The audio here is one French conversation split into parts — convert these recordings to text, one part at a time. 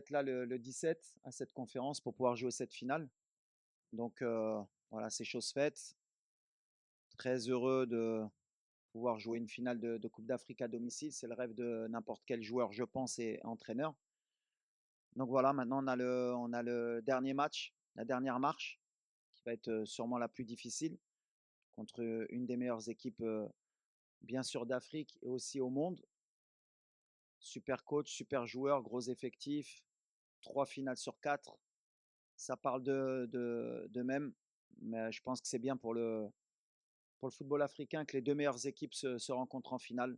être là le 17 à cette conférence pour pouvoir jouer cette finale. Donc voilà, c'est chose faite. Très heureux de pouvoir jouer une finale de coupe d'Afrique à domicile. C'est le rêve de n'importe quel joueur, je pense, et entraîneur. Donc voilà, maintenant on a le dernier match, la dernière marche, qui va être, sûrement la plus difficile contre, une des meilleures équipes, bien sûr d'Afrique et aussi au monde. Super coach, super joueur, gros effectif, 3 finales sur 4. Ça parle d'eux-mêmes, mais je pense que c'est bien pour le football africain que les 2 meilleures équipes se rencontrent en finale.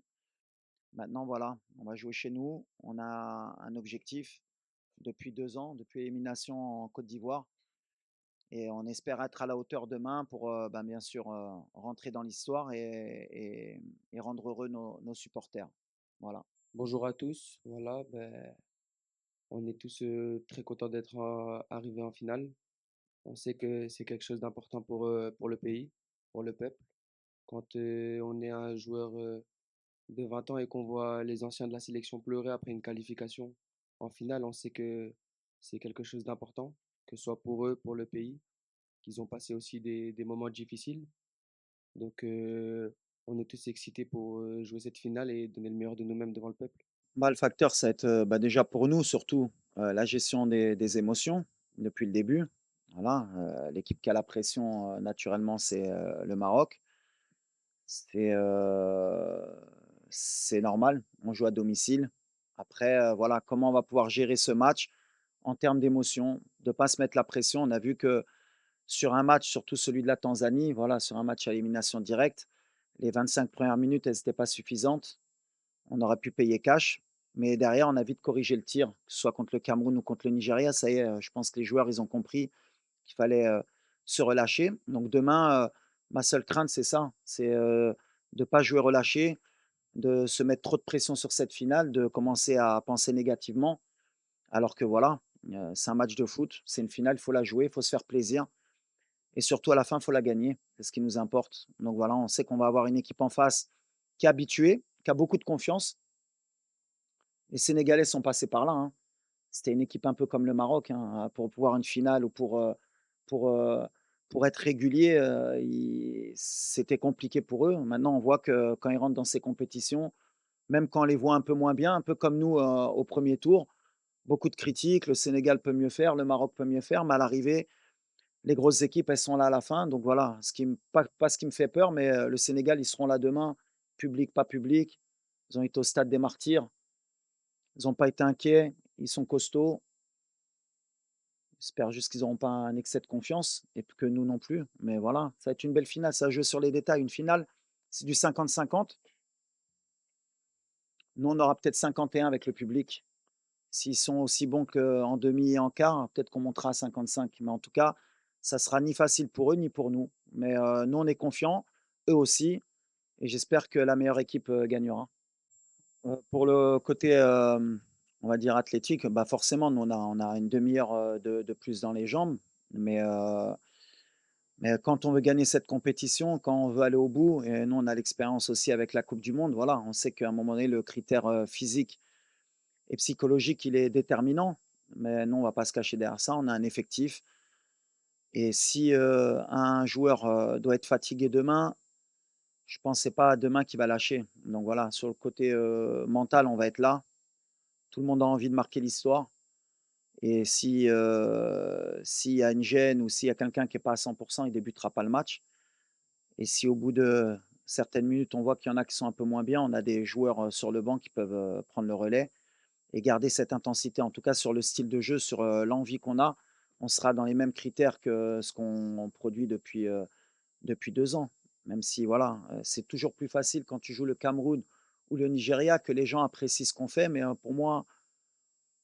Maintenant voilà, on va jouer chez nous. On a un objectif depuis 2 ans, depuis l'élimination en Côte d'Ivoire, et on espère être à la hauteur demain pour, ben, bien sûr, rentrer dans l'histoire et rendre heureux nos supporters. Voilà. Bonjour à tous. Voilà, on est tous très contents d'être arrivés en finale. On sait que c'est quelque chose d'important pour le pays, pour le peuple. Quand on est un joueur de 20 ans et qu'on voit les anciens de la sélection pleurer après une qualification en finale, on sait que c'est quelque chose d'important, que ce soit pour eux, pour le pays, qu'ils ont passé aussi des moments difficiles. Donc, on est tous excités pour jouer cette finale et donner le meilleur de nous-mêmes devant le peuple. Bah, le facteur, ça va être, bah, déjà pour nous surtout, la gestion des émotions depuis le début. Voilà, l'équipe qui a la pression, naturellement, c'est, le Maroc. C'est, c'est normal, on joue à domicile. Après, voilà, comment on va pouvoir gérer ce match en termes d'émotion, de pas se mettre la pression. On a vu que sur un match, surtout celui de la Tanzanie, voilà, sur un match à élimination directe, les 25 premières minutes, elles étaient pas suffisantes. On aurait pu payer cash, mais derrière, on a vite corrigé le tir, que ce soit contre le Cameroun ou contre le Nigeria. Ça y est, je pense que les joueurs, ils ont compris qu'il fallait, se relâcher. Donc demain, ma seule crainte, c'est ça, c'est, de pas jouer relâché, de se mettre trop de pression sur cette finale, de commencer à penser négativement. Alors que voilà, c'est un match de foot, c'est une finale, il faut la jouer, il faut se faire plaisir et surtout à la fin, il faut la gagner. C'est ce qui nous importe. Donc voilà, on sait qu'on va avoir une équipe en face qui est habituée, qui a beaucoup de confiance. Les Sénégalais sont passés par là, hein. C'était une équipe un peu comme le Maroc, hein, pour pouvoir une finale ou pour, pour être régulier, ils c'était compliqué pour eux. Maintenant, on voit que quand ils rentrent dans ces compétitions, même quand on les voit un peu moins bien, un peu comme nous, au premier tour, beaucoup de critiques, le Sénégal peut mieux faire, le Maroc peut mieux faire, mais à l'arrivée, les grosses équipes, elles sont là à la fin. Donc voilà, ce qui me pas ce qui me fait peur, mais le Sénégal, ils seront là demain, public, pas public. Ils ont été au stade des Martyrs, ils ont pas été inquiets, ils sont costauds. J'espère juste qu'ils n'auront pas un excès de confiance et que nous non plus. Mais voilà, ça va être une belle finale, ça va jouer sur les détails. Une finale, c'est du 50-50. Nous, on aura peut-être 51 avec le public. S'ils sont aussi bons qu'en demi et en quart, peut-être qu'on montera à 55. Mais en tout cas, ça sera ni facile pour eux ni pour nous. Mais nous, on est confiants, eux aussi. Et j'espère que la meilleure équipe gagnera. Pour le côté, on va dire athlétique, bah forcément, nous, on a une demi-heure de plus dans les jambes. Mais quand on veut gagner cette compétition, quand on veut aller au bout, et nous on a l'expérience aussi avec la coupe du monde, voilà, on sait qu'à un moment donné, le critère, physique et psychologique, il est déterminant. Mais nous, on va pas se cacher derrière ça, on a un effectif et si, un joueur, doit être fatigué demain, je pense c'est pas demain qu'il va lâcher. Donc voilà, sur le côté, mental, on va être là. Tout le monde a envie de marquer l'histoire et si, s'il y a une gêne ou s'il y a quelqu'un qui est pas à 100, il débutera pas le match. Et si au bout de certaines minutes, on voit qu'il y en a qui sont un peu moins bien, on a des joueurs, sur le banc qui peuvent, prendre le relais et garder cette intensité. En tout cas, sur le style de jeu, sur, l'envie qu'on a, on sera dans les mêmes critères que ce qu'on produit depuis 2 ans. Même si voilà, c'est toujours plus facile quand tu joues le Cameroun ou le Nigeria que les gens apprécient ce qu'on fait. Mais, pour moi,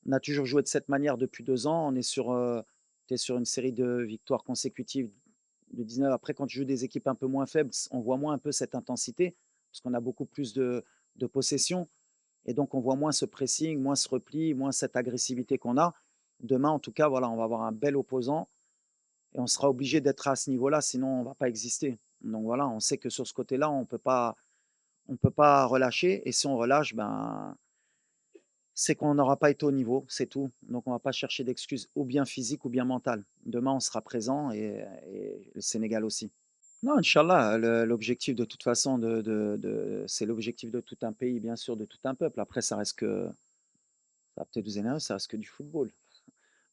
on a toujours joué de cette manière depuis 2 ans. On est sur, tu sur une série de victoires consécutives de 19. Après, quand tu joues des équipes un peu moins faibles, on voit moins un peu cette intensité, parce qu'on a beaucoup plus de possession. Et donc, on voit moins ce pressing, moins ce repli, moins cette agressivité qu'on a. Demain, en tout cas, voilà, on va avoir un bel opposant et on sera obligé d'être à ce niveau-là, sinon on ne va pas exister. Donc voilà, on sait que sur ce côté-là, on peut pas relâcher. Et si on relâche, ben, C'est qu'on n'aura pas été au niveau, c'est tout. Donc on va pas chercher d'excuses ou bien physiques ou bien mentales. Demain, on sera présent et le Sénégal aussi. Non, Inch'Allah, l'objectif de toute façon c'est l'objectif de tout un pays, bien sûr, de tout un peuple. Après, ça va peut-être vous énerver, ça reste que du football.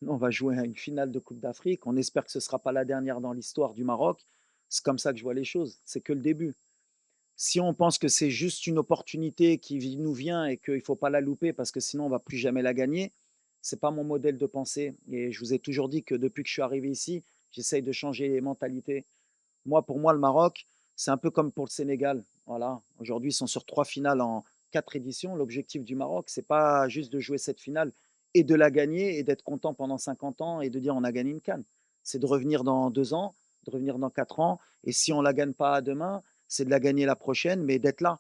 Nous, on va jouer à une finale de Coupe d'Afrique. On espère que ce ne sera pas la dernière dans l'histoire du Maroc. C'est comme ça que je vois les choses. C'est que le début. Si on pense que c'est juste une opportunité qui nous vient et qu'il ne faut pas la louper parce que sinon on ne va plus jamais la gagner, ce n'est pas mon modèle de pensée. Et je vous ai toujours dit que depuis que je suis arrivé ici, j'essaye de changer les mentalités. Moi, pour moi, le Maroc, c'est un peu comme pour le Sénégal. Voilà. Aujourd'hui, ils sont sur 3 finales en 4 éditions. L'objectif du Maroc, c'est pas juste de jouer cette finale et de la gagner et d'être content pendant 50 ans et de dire on a gagné une CAN. C'est de revenir dans 2 ans, de revenir dans 4 ans. Et si on la gagne pas demain, c'est de la gagner la prochaine, mais d'être là.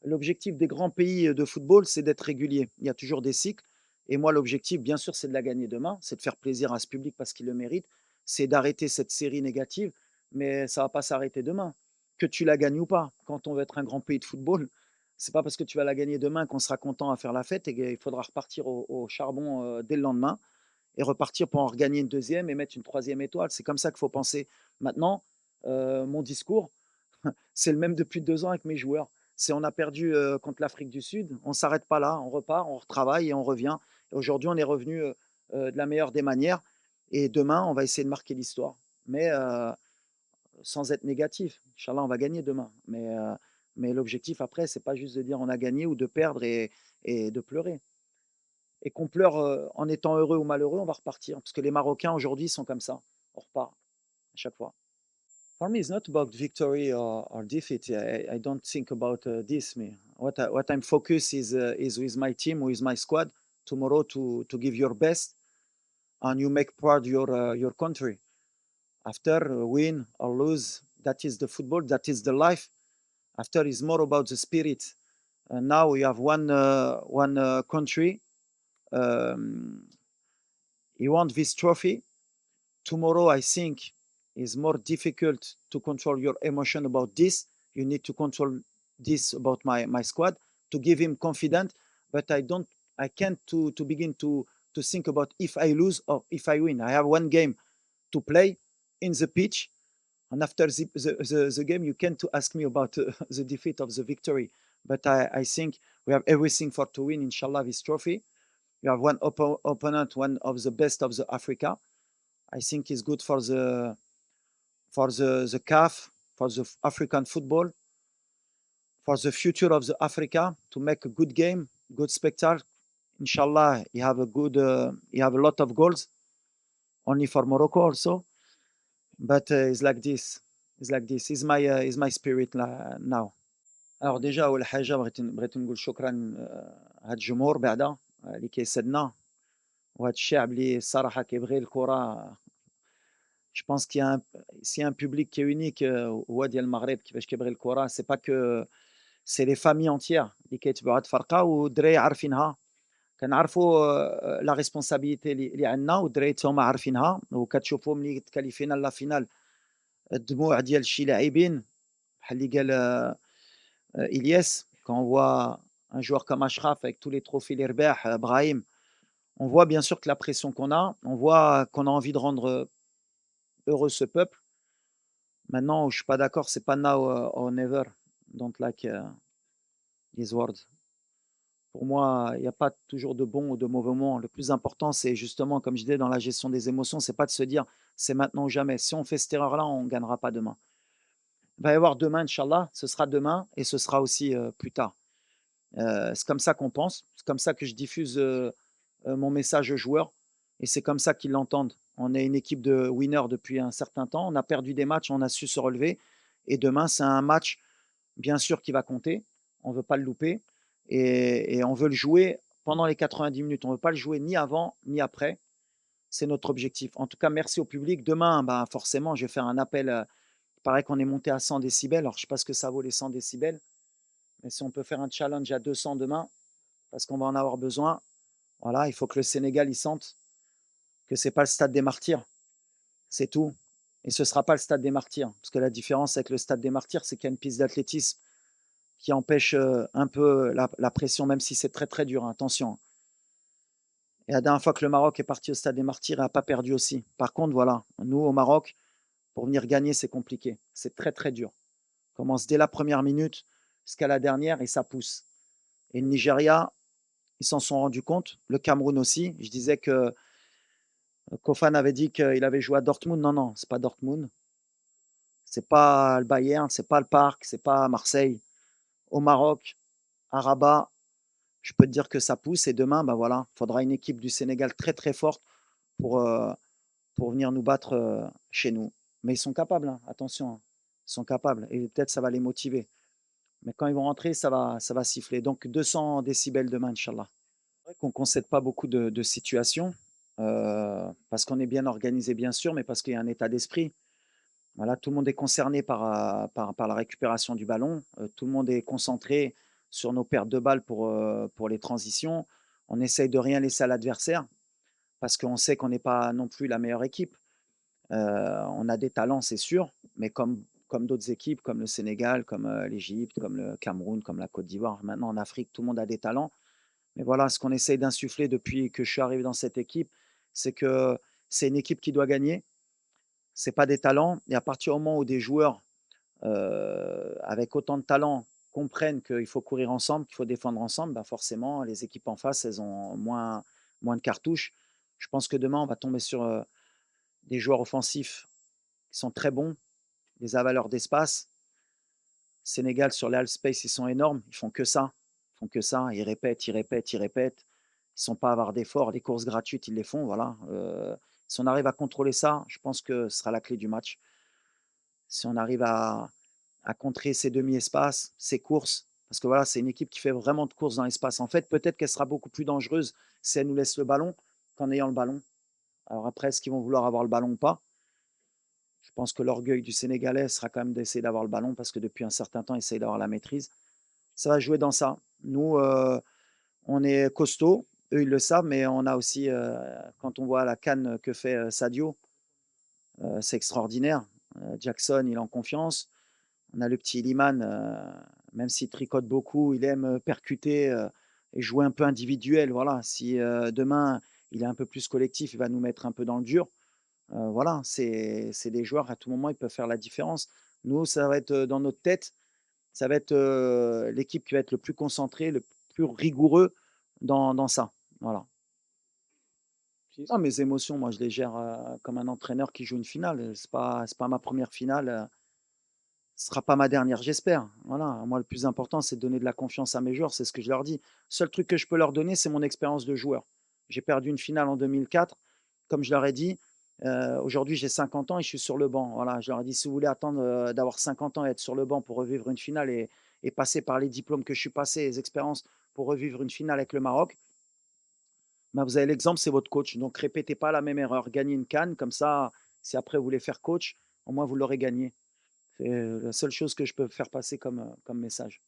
L'objectif des grands pays de football, c'est d'être régulier. Il y a toujours des cycles. Et moi, l'objectif, bien sûr, c'est de la gagner demain, c'est de faire plaisir à ce public parce qu'il le mérite, c'est d'arrêter cette série négative, mais ça ne va pas s'arrêter demain. Que tu la gagnes ou pas, quand on veut être un grand pays de football, c'est pas parce que tu vas la gagner demain qu'on sera content à faire la fête et qu'il faudra repartir au charbon dès le lendemain et repartir pour en regagner une deuxième et mettre une troisième étoile. C'est comme ça qu'il faut penser. Maintenant, mon discours, c'est le même depuis 2 ans avec mes joueurs. C'est on a perdu contre l'Afrique du Sud, on ne s'arrête pas là, on repart, on retravaille et on revient. Et aujourd'hui, on est revenu de la meilleure des manières. Et demain, on va essayer de marquer l'histoire. Mais sans être négatif. Inch'Allah, on va gagner demain. Mais l'objectif après, c'est pas juste de dire on a gagné ou de perdre et de pleurer. Et qu'on pleure en étant heureux ou malheureux, on va repartir. Parce que les Marocains aujourd'hui sont comme ça. On repart à chaque fois. For me, it's not about victory or defeat. I don't think about this. Me, what I'm focused is with my team, with my squad tomorrow to give your best and you make proud your country. After win or lose, that is the football. That is the life. After is more about the spirit. And now we have one country. Um, he won this trophy. Tomorrow, I think, is more difficult to control your emotion about this. You need to control this about my squad to give him confidence. But I can't to begin to think about if I lose or if I win. I have one game to play in the pitch, and after the game, you can to ask me about the defeat of the victory. But I think we have everything for to win, inshallah, this trophy. You have one opponent, one of the best of the Africa. I think is good for the CAF, for the African football, for the future of the Africa to make a good game, good spectacle. Inshallah, you have a lot of goals, only for Morocco also. But it's like this. It's like this. Is my spirit now. Alors déjà أول حاجة بغيت نقول شكرًا هاد الجمهور بعدا اللي كيساندنا وهاد الشعب اللي الصراحة كيبغي الكرة. Je pense qu'il y a s'il y a un public qui est unique هو ديال المغرب كيفاش كيبغي الكرة c'est pas que c'est les familles entières اللي كيتبعوا هاد الفرقة والدراري عارفينها. كنعرفوا لا ريسبونسابيلتي اللي عندنا والدراري حتى هما عارفينها وكتشوفوا ملي تكاليفينا لا فينال الدموع ديال شي لاعبين بحال اللي قال إلياس quand on voit un joueur comme Achraf avec tous les trophées les رباح Brahim, on voit bien sûr que la pression qu'on a, on voit qu'on a envie de rendre heureux ce peuple. Maintenant, où je suis pas d'accord, c'est pas now or never. Don't like these words. Pour moi, il n'y a pas toujours de bons ou de mauvais moments. Le plus important, c'est justement, comme je disais, dans la gestion des émotions, c'est pas de se dire c'est maintenant ou jamais. Si on fait cette erreur-là, on ne gagnera pas demain. Il va y avoir demain, Inch'Allah, ce sera demain et ce sera aussi plus tard. C'est comme ça qu'on pense, c'est comme ça que je diffuse mon message aux joueurs et c'est comme ça qu'ils l'entendent. On est une équipe de winners depuis un certain temps, on a perdu des matchs, on a su se relever et demain, c'est un match bien sûr qui va compter, on ne veut pas le louper et on veut le jouer pendant les 90 minutes. On ne veut pas le jouer ni avant ni après. C'est notre objectif. En tout cas, merci au public. Demain, bah, forcément, je vais faire un appel. Il paraît qu'on est monté à 100 décibels. Alors, je ne sais pas ce que ça vaut les 100 décibels. Mais si on peut faire un challenge à 200 demain, parce qu'on va en avoir besoin, voilà, il faut que le Sénégal y sente que ce n'est pas le stade des martyrs. C'est tout. Et ce ne sera pas le stade des martyrs. Parce que la différence avec le stade des martyrs, c'est qu'il y a une piste d'athlétisme qui empêche un peu la pression, même si c'est très très dur, hein, attention. Et la dernière fois que le Maroc est parti au Stade des Martyrs, il a pas perdu aussi. Par contre, voilà, nous au Maroc, pour venir gagner, c'est compliqué. C'est très, très dur. On commence dès la première minute jusqu'à la dernière et ça pousse. Et le Nigeria, ils s'en sont rendus compte. Le Cameroun aussi. Je disais que Kofan avait dit qu'il avait joué à Dortmund. Non, non, c'est pas Dortmund. C'est pas le Bayern, c'est pas le Parc, c'est pas Marseille. Au Maroc, à Rabat, je peux te dire que ça pousse. Et demain, ben voilà, il faudra une équipe du Sénégal très très forte pour, euh, pour venir nous battre chez nous. Mais ils sont capables, hein, attention, hein. Ils sont capables. Et peut-être ça va les motiver. Mais quand ils vont rentrer, ça va siffler. Donc 200 décibels demain, Inch'Allah. C'est vrai qu'on ne concède pas beaucoup de situations, parce qu'on est bien organisé, bien sûr, mais parce qu'il y a un état d'esprit. Voilà, tout le monde est concerné par la récupération du ballon. Tout le monde est concentré sur nos pertes de balles pour les transitions. On essaye de rien laisser à l'adversaire parce qu'on sait qu'on n'est pas non plus la meilleure équipe. On a des talents, c'est sûr, mais comme d'autres équipes, comme le Sénégal, comme l'Égypte, comme le Cameroun, comme la Côte d'Ivoire. Maintenant, en Afrique, tout le monde a des talents. Mais voilà, ce qu'on essaye d'insuffler depuis que je suis arrivé dans cette équipe, c'est que c'est une équipe qui doit gagner. C'est pas des talents. Et à partir du moment où des joueurs avec autant de talent comprennent qu'il faut courir ensemble, qu'il faut défendre ensemble, bah forcément, les équipes en face, elles ont moins de cartouches. Je pense que demain, on va tomber sur des joueurs offensifs qui sont très bons, des avaleurs d'espace. Sénégal, sur les half space, ils sont énormes. Ils font que ça. Ils font que ça. Ils répètent, ils répètent, ils répètent. Ils sont pas avares d'efforts. Les courses gratuites, ils les font. Voilà. Si on arrive à contrôler ça, je pense que ce sera la clé du match. Si on arrive à contrer ces demi-espaces, ces courses, parce que voilà, c'est une équipe qui fait vraiment de courses dans l'espace. En fait, peut-être qu'elle sera beaucoup plus dangereuse si elle nous laisse le ballon qu'en ayant le ballon. Alors après, est-ce qu'ils vont vouloir avoir le ballon ou pas? Je pense que l'orgueil du Sénégalais sera quand même d'essayer d'avoir le ballon parce que depuis un certain temps, ils essayent d'avoir la maîtrise. Ça va jouer dans ça. Nous, on est costaud, eux ils le savent, mais on a aussi, quand on voit la canne que fait Sadio, c'est extraordinaire. Jackson, il est en confiance. On a le petit Iliman, même s'il tricote beaucoup, il aime percuter et jouer un peu individuel. Voilà. Si demain il est un peu plus collectif, il va nous mettre un peu dans le dur. Voilà, c'est des joueurs, à tout moment, ils peuvent faire la différence. Nous, ça va être dans notre tête, ça va être l'équipe qui va être le plus concentrée, le plus rigoureux dans ça. Voilà. Ah, mes émotions, moi, je les gère comme un entraîneur qui joue une finale. C'est pas ma première finale. Ce sera pas ma dernière, j'espère. Voilà, moi, le plus important, c'est de donner de la confiance à mes joueurs, c'est ce que je leur dis. Seul truc que je peux leur donner, c'est mon expérience de joueur. J'ai perdu une finale en 2004, comme je leur ai dit. Aujourd'hui, j'ai 50 ans et je suis sur le banc. Voilà, je leur ai dit, si vous voulez attendre d'avoir 50 ans et être sur le banc pour revivre une finale et passer par les diplômes que je suis passé, les expériences pour revivre une finale avec le Maroc, bah, vous avez l'exemple, c'est votre coach. Donc, répétez pas la même erreur. Gagnez une canne, comme ça, si après vous voulez faire coach, au moins vous l'aurez gagné. C'est la seule chose que je peux faire passer comme message.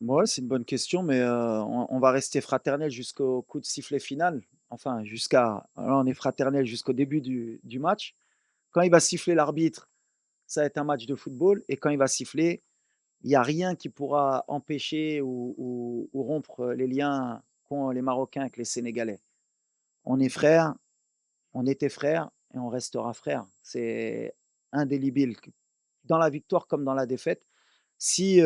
Ouais, c'est une bonne question, mais on va rester fraternel jusqu'au coup de sifflet final. Enfin, là, on est fraternel jusqu'au début du match. Quand il va siffler l'arbitre, ça va être un match de football et quand il va siffler, il y a rien qui pourra empêcher ou rompre les liens qu'ont les Marocains avec les Sénégalais. On est frères, on était frères et on restera frères. C'est indélébile, dans la victoire comme dans la défaite. Si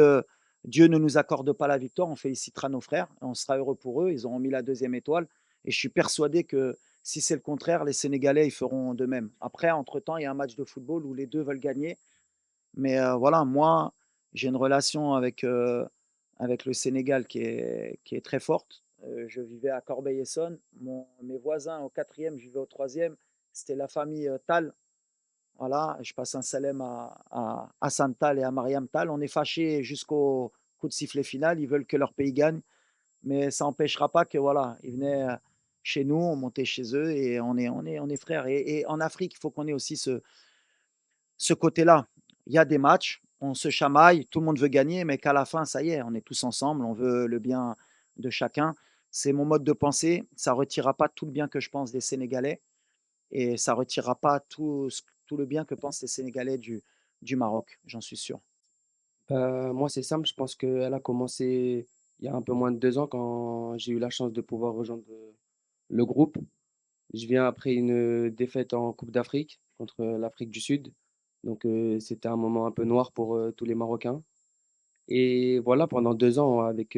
Dieu ne nous accorde pas la victoire, on félicitera nos frères, et on sera heureux pour eux. Ils auront mis la deuxième étoile. Et je suis persuadé que si c'est le contraire, les Sénégalais, ils feront de même. Après, entre-temps, il y a un match de football où les deux veulent gagner. Mais voilà, moi, j'ai une relation avec le Sénégal qui est très forte. Je vivais à Corbeil-Essonnes. Mes voisins au quatrième, je vivais au troisième. C'était la famille Tal. Voilà, je passe un salam à Hassan Tal et à Mariam Tal. On est fâchés jusqu'au coup de sifflet final. Ils veulent que leur pays gagne, mais ça n'empêchera pas que voilà, ils venaient chez nous, on montait chez eux et on est frères. Et en Afrique, il faut qu'on ait aussi ce côté-là. Il y a des matchs, on se chamaille, tout le monde veut gagner, mais qu'à la fin, ça y est, on est tous ensemble, on veut le bien de chacun. C'est mon mode de pensée. Ça ne retirera pas tout le bien que je pense des Sénégalais et ça ne retirera pas tout le bien que pensent les Sénégalais du Maroc, j'en suis sûr. Moi, c'est simple, je pense qu'elle a commencé il y a un peu moins de 2 ans quand j'ai eu la chance de pouvoir rejoindre, le groupe. Je viens après une, défaite en coupe d'Afrique contre, l'Afrique du Sud. Donc, c'était un moment un peu noir pour, tous les Marocains et voilà, pendant 2 ans avec,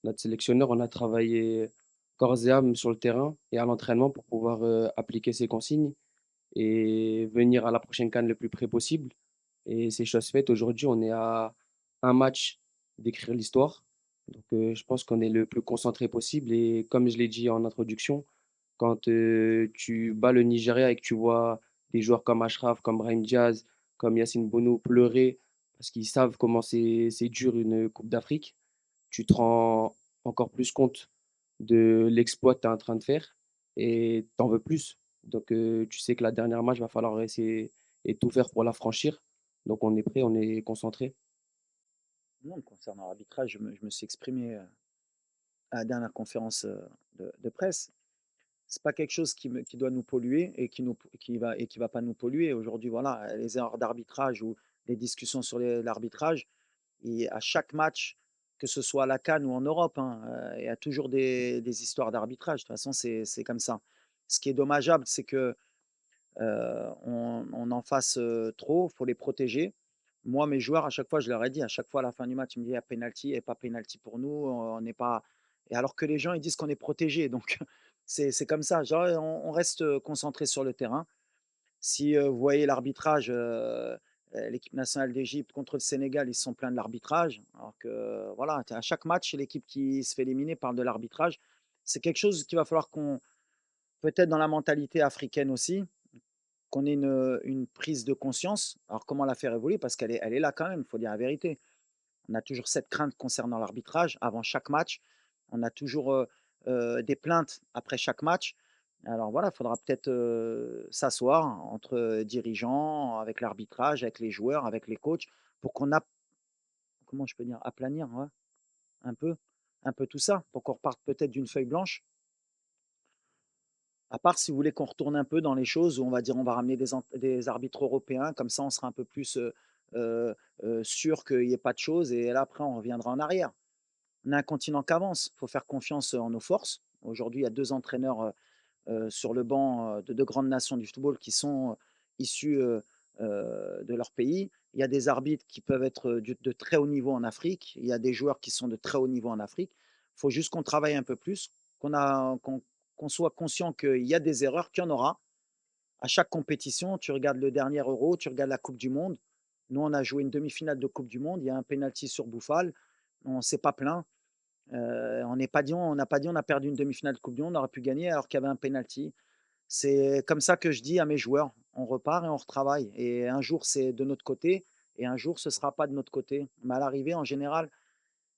notre sélectionneur, on a travaillé corps et âme sur le terrain et à l'entraînement pour pouvoir, appliquer ces consignes et venir à la prochaine CAN le plus près possible et c'est chose faite. Aujourd'hui, on est à un match d'écrire l'histoire. Donc, je pense qu'on est le plus concentré possible et comme je l'ai dit en introduction, quand, tu bats le Nigeria et que tu vois des joueurs comme Achraf, comme Brahim Diaz, comme Yacine Bounou pleurer parce qu'ils savent comment c'est dur une coupe d'Afrique, tu te rends encore plus compte de l'exploit que tu es en train de faire et tu en veux plus. Donc, tu sais que la dernière match, va falloir essayer et tout faire pour la franchir. Donc on est prêt, on est concentré. Non, concernant l'arbitrage, je me suis exprimé, à la dernière conférence, de presse. C'est pas quelque chose qui doit nous polluer et qui va pas nous polluer. Aujourd'hui, voilà, les erreurs d'arbitrage ou les discussions sur l'arbitrage, et à chaque match, que ce soit à la CAN ou en Europe, hein, il y a toujours des histoires d'arbitrage. De toute façon, c'est comme ça. Ce qui est dommageable, c'est que on en fasse trop, il faut les protéger. Moi, mes joueurs, à chaque fois, je leur ai dit, à chaque fois à la fin du match, ils me disaient: «Il y a penalty et pas penalty pour nous, on n'est pas», et alors que les gens, ils disent qu'on est protégé, donc c'est comme ça. Genre, on reste concentré sur le terrain. Si vous voyez l'arbitrage, l'équipe nationale d'Égypte contre le Sénégal, ils se sont plaints de l'arbitrage, alors que voilà, à chaque match, l'équipe qui se fait éliminer parle de l'arbitrage. C'est quelque chose qu'il va falloir qu'on, peut-être dans la mentalité africaine aussi, qu'on ait une prise de conscience. Alors comment la faire évoluer? Parce elle est là quand même, il faut dire la vérité. On a toujours cette crainte concernant l'arbitrage avant chaque match. On a toujours, des plaintes après chaque match. Alors voilà, il faudra peut-être, s'asseoir entre dirigeants, avec l'arbitrage, avec les joueurs, avec les coachs, pour qu'on a, comment je peux dire? Aplanir, ouais, un peu un peu tout ça, pour qu'on reparte peut-être d'une feuille blanche. À part si vous voulez qu'on retourne un peu dans les choses où on va dire on va ramener des arbitres européens, comme ça on sera un peu plus sûr qu'il n'y ait pas de choses, et là après on reviendra en arrière. On a un continent qui avance, il faut faire confiance en nos forces. Aujourd'hui, il y a deux entraîneurs sur le banc de deux grandes nations du football qui sont issus de leur pays. Il y a des arbitres qui peuvent être de très haut niveau en Afrique. Il y a des joueurs qui sont de très haut niveau en Afrique. Il faut juste qu'on travaille un peu plus, qu'on soit conscient qu'il y a des erreurs, qu'il y en aura. À chaque compétition, tu regardes le dernier Euro, tu regardes la Coupe du Monde. Nous, on a joué une demi-finale de Coupe du Monde. Il y a un penalty sur Bouffal. On ne s'est pas plaint. On n'a pas dit on a perdu une demi-finale de Coupe du Monde, on aurait pu gagner alors qu'il y avait un penalty. C'est comme ça que je dis à mes joueurs: «On repart et on retravaille, et un jour c'est de notre côté et un jour ce sera pas de notre côté». Mais à l'arrivée, en général,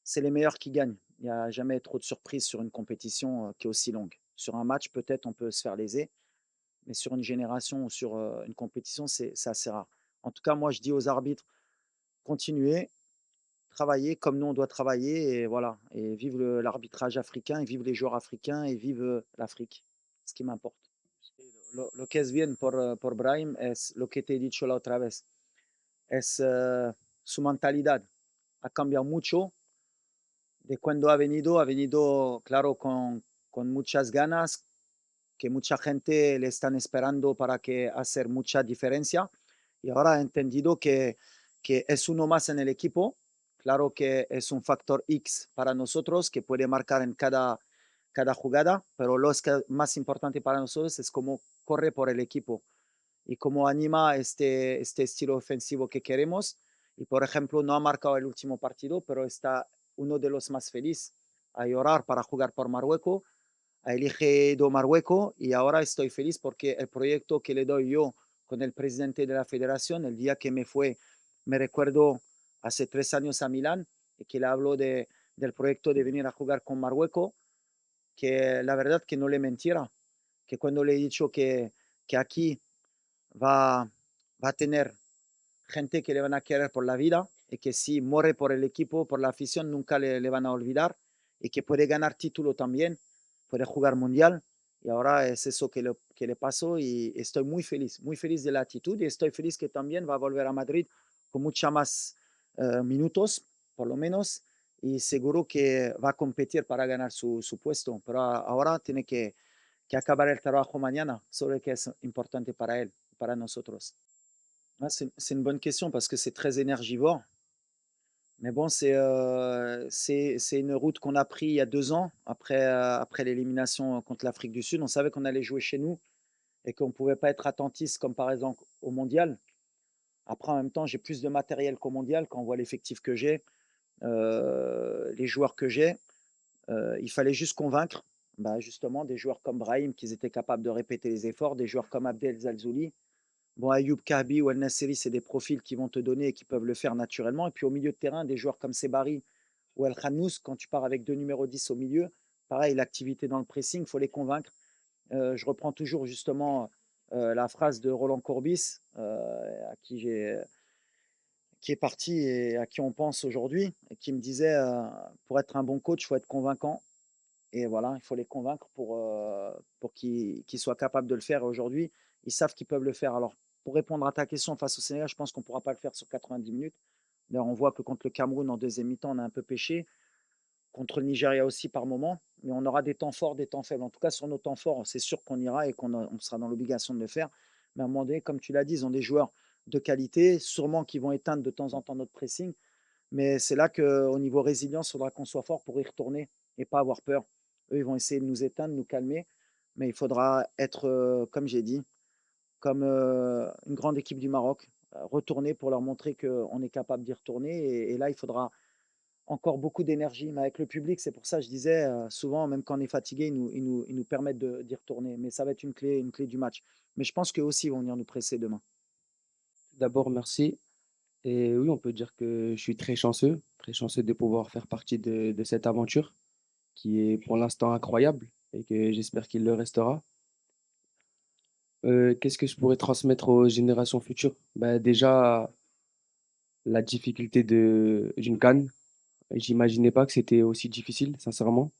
c'est les meilleurs qui gagnent. Il y a jamais trop de surprises sur une compétition, qui est aussi longue. Sur un match, peut-être, on peut se faire léser, mais sur une génération ou sur, une compétition, c'est assez rare. En tout cas, moi, je dis aux arbitres: «Continuez, travaillez comme nous on doit travailler, et voilà, et vive l'arbitrage africain et vive les joueurs africains et vive, l'Afrique». Ce qui m'importe. Lo que es bien por Brahim es lo que te he dicho la otra vez, es su mentalidad. Ha cambiado mucho de cuando ha venido, claro, con muchas ganas, que mucha gente le están esperando para que hacer mucha diferencia, y ahora ha entendido que es uno más en el equipo. Claro que es un factor X para nosotros que puede marcar en cada jugada, pero lo que más importante para nosotros es cómo corre por el equipo y cómo anima este estilo ofensivo que queremos. Y por ejemplo, no ha marcado el último partido, pero está uno de los más felices a llorar para jugar por Marruecos, ha elegido Marruecos, y ahora estoy feliz porque el proyecto que le doy yo con el presidente de la federación, el día que me fue, me recuerdo hace 3 años a Milán, y que le hablo del proyecto de venir a jugar con Marruecos, que la verdad que no le mentiera, que cuando le he dicho que aquí va, va a tener gente que le van a querer por la vida, y que si muere por el equipo, por la afición, nunca le van a olvidar, y que puede ganar título también, puede jugar mundial. Y ahora es eso que le pasó, y estoy muy feliz de la actitud, y estoy feliz que también va a volver a Madrid con mucha más minutos, por lo menos, y seguro que va a competir para ganar su puesto. Pero ahora tiene que acabar el trabajo mañana, solo que es importante para él, para nosotros. Ah, c'est une bonne question parce que c'est très énergivore. Mais bon, c'est une route qu'on a pris il y a 2 ans après l'élimination contre l'Afrique du Sud. On savait qu'on allait jouer chez nous et qu'on ne pouvait pas être attentiste comme par exemple au mondial. Après, en même temps, j'ai plus de matériel qu'au mondial quand on voit l'effectif que j'ai, les joueurs que j'ai. Il fallait juste convaincre, bah, justement des joueurs comme Brahim qu'ils étaient capables de répéter les efforts, des joueurs comme Abdel Zalzouli. Bon, Ayoub Kabi ou El Nasseri, c'est des profils qui vont te donner et qui peuvent le faire naturellement. Et puis au milieu de terrain, des joueurs comme Sebari ou El Khannous, quand tu pars avec deux numéros 10 au milieu, pareil, l'activité dans le pressing, il faut les convaincre. Je reprends toujours justement la phrase de Roland Courbis, qui est parti et à qui on pense aujourd'hui, et qui me disait pour être un bon coach, il faut être convaincant. Et voilà, il faut les convaincre pour qu'ils soient capables de le faire. Et aujourd'hui, ils savent qu'ils peuvent le faire. Alors, pour répondre à ta question face au Sénégal, je pense qu'on ne pourra pas le faire sur 90 minutes. D'ailleurs, on voit que contre le Cameroun, en deuxième mi-temps, on a un peu pêché. Contre le Nigeria aussi par moment. Mais on aura des temps forts, des temps faibles. En tout cas, sur nos temps forts, c'est sûr qu'on ira et on sera dans l'obligation de le faire. Mais à un moment donné, comme tu l'as dit, ils ont des joueurs de qualité, sûrement qui vont éteindre de temps en temps notre pressing. Mais c'est là qu'au niveau résilience, il faudra qu'on soit fort pour y retourner et pas avoir peur. Eux, ils vont essayer de nous éteindre, nous calmer. Mais il faudra être, comme j'ai dit, comme une grande équipe du Maroc, retourner pour leur montrer qu'on est capable d'y retourner. Et là, il faudra encore beaucoup d'énergie. Mais avec le public, c'est pour ça que je disais, souvent, même quand on est fatigué, ils nous permettent d'y retourner. Mais ça va être une clé du match. Mais je pense qu'eux aussi vont venir nous presser demain. D'abord, merci. Et oui, on peut dire que je suis très chanceux de pouvoir faire partie de cette aventure qui est pour l'instant incroyable et que j'espère qu'il le restera. Qu'est-ce que je pourrais transmettre aux générations futures? Bah, déjà, la difficulté d'une CAN. J'imaginais pas que c'était aussi difficile, sincèrement.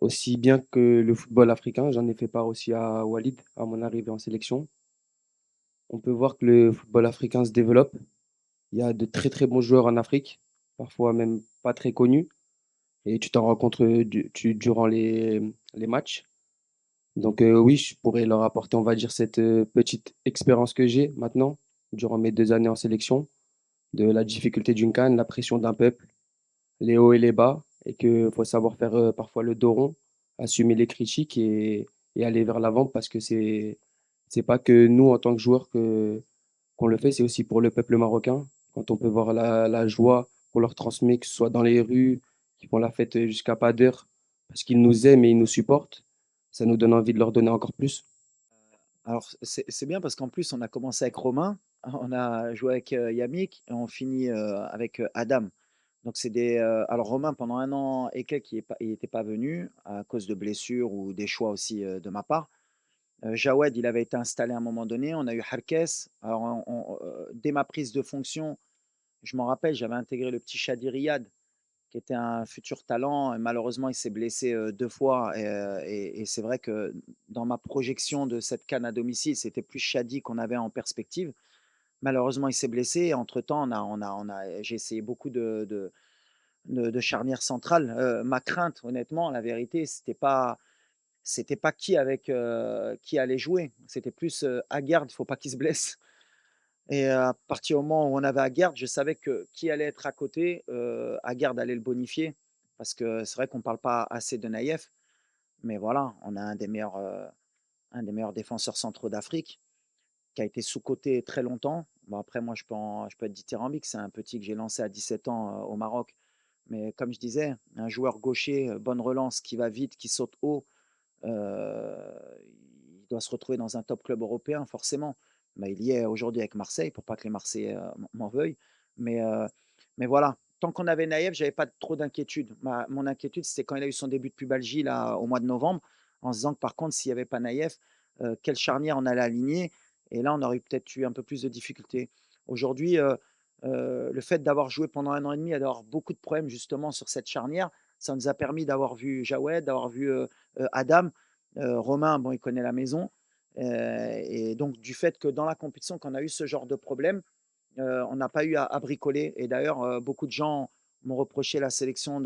Aussi bien que le football africain, j'en ai fait part aussi à Walid, à mon arrivée en sélection. On peut voir que le football africain se développe. Il y a de très très bons joueurs en Afrique, parfois même pas très connus, et tu t'en rends compte durant les matchs. Donc oui, je pourrais leur apporter, on va dire, cette petite expérience que j'ai maintenant, durant mes 2 années en sélection, de la difficulté d'une CAN, la pression d'un peuple, les hauts et les bas, et qu'il faut savoir faire parfois le dos rond, assumer les critiques et aller vers l'avant parce que c'est pas que nous, en tant que joueurs, qu'on le fait, c'est aussi pour le peuple marocain. Quand on peut voir la joie qu'on leur transmet, que ce soit dans les rues, qui font la fête jusqu'à pas d'heure, parce qu'ils nous aiment et ils nous supportent, ça nous donne envie de leur donner encore plus. Alors, c'est bien parce qu'en plus, on a commencé avec Romain, on a joué avec Yamik et on finit avec Adam. Donc, alors, Romain, pendant 1 an et quelques, il n'était pas venu à cause de blessures ou des choix aussi de ma part. Jawed, il avait été installé à un moment donné. On a eu Harkes. Alors, dès ma prise de fonction, je m'en rappelle, j'avais intégré le petit Shadi Riyad qui était un futur talent. Et malheureusement, il s'est blessé 2 fois. Et c'est vrai que dans ma projection de cette canne à domicile, c'était plus Shadi qu'on avait en perspective. Malheureusement, il s'est blessé. Et entre-temps, j'ai essayé beaucoup de charnières centrales. Ma crainte, honnêtement, la vérité, c'était pas qui allait jouer. C'était plus Aguerd, il ne faut pas qu'il se blesse. Et à partir du moment où on avait Aguerd, je savais que qui allait être à côté, Aguerd allait le bonifier. Parce que c'est vrai qu'on ne parle pas assez de Naïef, mais voilà, on a un des meilleurs défenseurs centraux d'Afrique, qui a été sous-coté très longtemps. Bon après moi je peux être dithyrambique, c'est un petit que j'ai lancé à 17 ans, au Maroc. Mais comme je disais, un joueur gaucher, bonne relance, qui va vite, qui saute haut, il doit se retrouver dans un top club européen, forcément. Bah, il y est aujourd'hui avec Marseille, pour pas que les Marseillais m'en veuillent. Mais, euh, mais voilà, tant qu'on avait Naïef, j'avais pas trop d'inquiétude. Mon inquiétude, c'était quand il a eu son début de pubalgie là, au mois de novembre, en se disant que par contre, s'il n'y avait pas Naïef, quelle charnière on allait aligner. Et là, on aurait peut-être eu un peu plus de difficultés. Aujourd'hui, le fait d'avoir joué pendant 1 an et demi et d'avoir beaucoup de problèmes justement sur cette charnière, ça nous a permis d'avoir vu Jawed, d'avoir vu Adam. Romain, bon, il connaît la maison. Et donc, du fait que dans la compétition, qu'on a eu ce genre de problème, on n'a pas eu à bricoler. Et d'ailleurs, beaucoup de gens m'ont reproché la sélection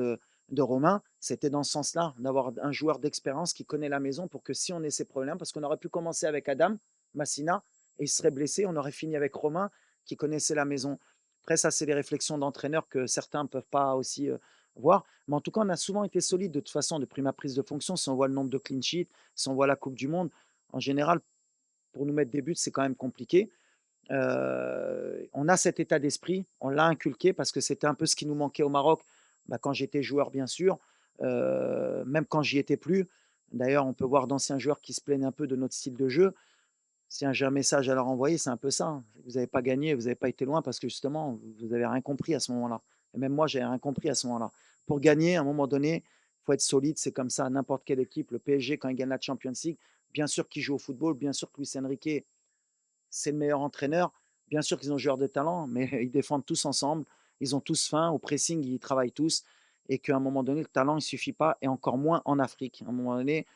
de Romain, c'était dans ce sens-là, d'avoir un joueur d'expérience qui connaît la maison pour que si on ait ces problèmes, parce qu'on aurait pu commencer avec Adam Massina et il serait blessé, on aurait fini avec Romain qui connaissait la maison. Après, ça, c'est des réflexions d'entraîneur que certains ne peuvent pas aussi voir. Mais en tout cas, on a souvent été solide de toute façon depuis ma prise de fonction. Si on voit le nombre de clean sheets, si on voit la Coupe du Monde, en général, pour nous mettre des buts, c'est quand même compliqué. On a cet état d'esprit, on l'a inculqué parce que c'était un peu ce qui nous manquait au Maroc, bah, quand j'étais joueur bien sûr, même quand j'y étais plus. D'ailleurs, on peut voir d'anciens joueurs qui se plaignent un peu de notre style de jeu. Si j'ai un message à leur envoyer, c'est un peu ça, hein. Vous n'avez pas gagné, vous n'avez pas été loin parce que justement, vous avez rien compris à ce moment-là. Et même moi, j'ai rien compris à ce moment-là. Pour gagner, à un moment donné, il faut être solide, c'est comme ça, n'importe quelle équipe. Le PSG, quand il gagne la Champions League, bien sûr qu'il joue au football, bien sûr que Luis Enrique c'est le meilleur entraîneur. Bien sûr qu'ils ont des joueurs de talent, mais ils défendent tous ensemble. Ils ont tous faim. Au pressing, ils travaillent tous. Et qu'à un moment donné, le talent, il ne suffit pas, et encore moins en Afrique. À un moment donné,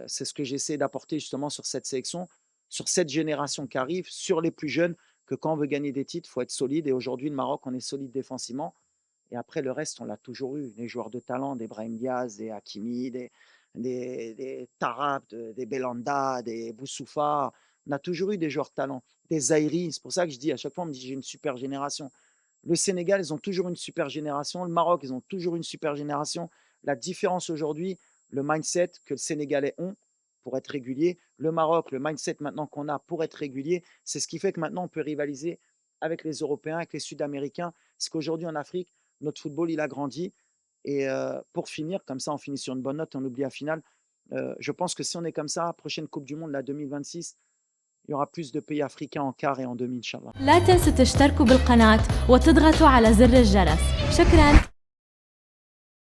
c'est ce que j'essaie d'apporter justement sur cette sélection, sur cette génération qui arrive, sur les plus jeunes, que quand on veut gagner des titres, il faut être solide. Et aujourd'hui, le Maroc, on est solide défensivement. Et après, le reste, on l'a toujours eu. Les joueurs de talent, des Brahim Diaz, des Hakimi, des Tarap, des Belanda, des Boussoufa. On a toujours eu des joueurs de talent, des Zaïri. C'est pour ça que je dis, à chaque fois, on me dit, j'ai une super génération. Le Sénégal, ils ont toujours une super génération. Le Maroc, ils ont toujours une super génération. La différence aujourd'hui, le mindset que le Sénégalais ont pour être régulier, le Maroc, le mindset maintenant qu'on a pour être régulier, c'est ce qui fait que maintenant on peut rivaliser avec les Européens, avec les Sud-Américains. C'est qu'aujourd'hui en Afrique, notre football, il a grandi. Et pour finir, comme ça, on finit sur une bonne note, on oublie la finale. Je pense que si on est comme ça, prochaine Coupe du Monde, la 2026, il y aura plus de pays africains en quart et en demi, Inch'Allah. لا تنسوا تشتركوا بالقناة وتضغطوا على زر الجرس. شكراً.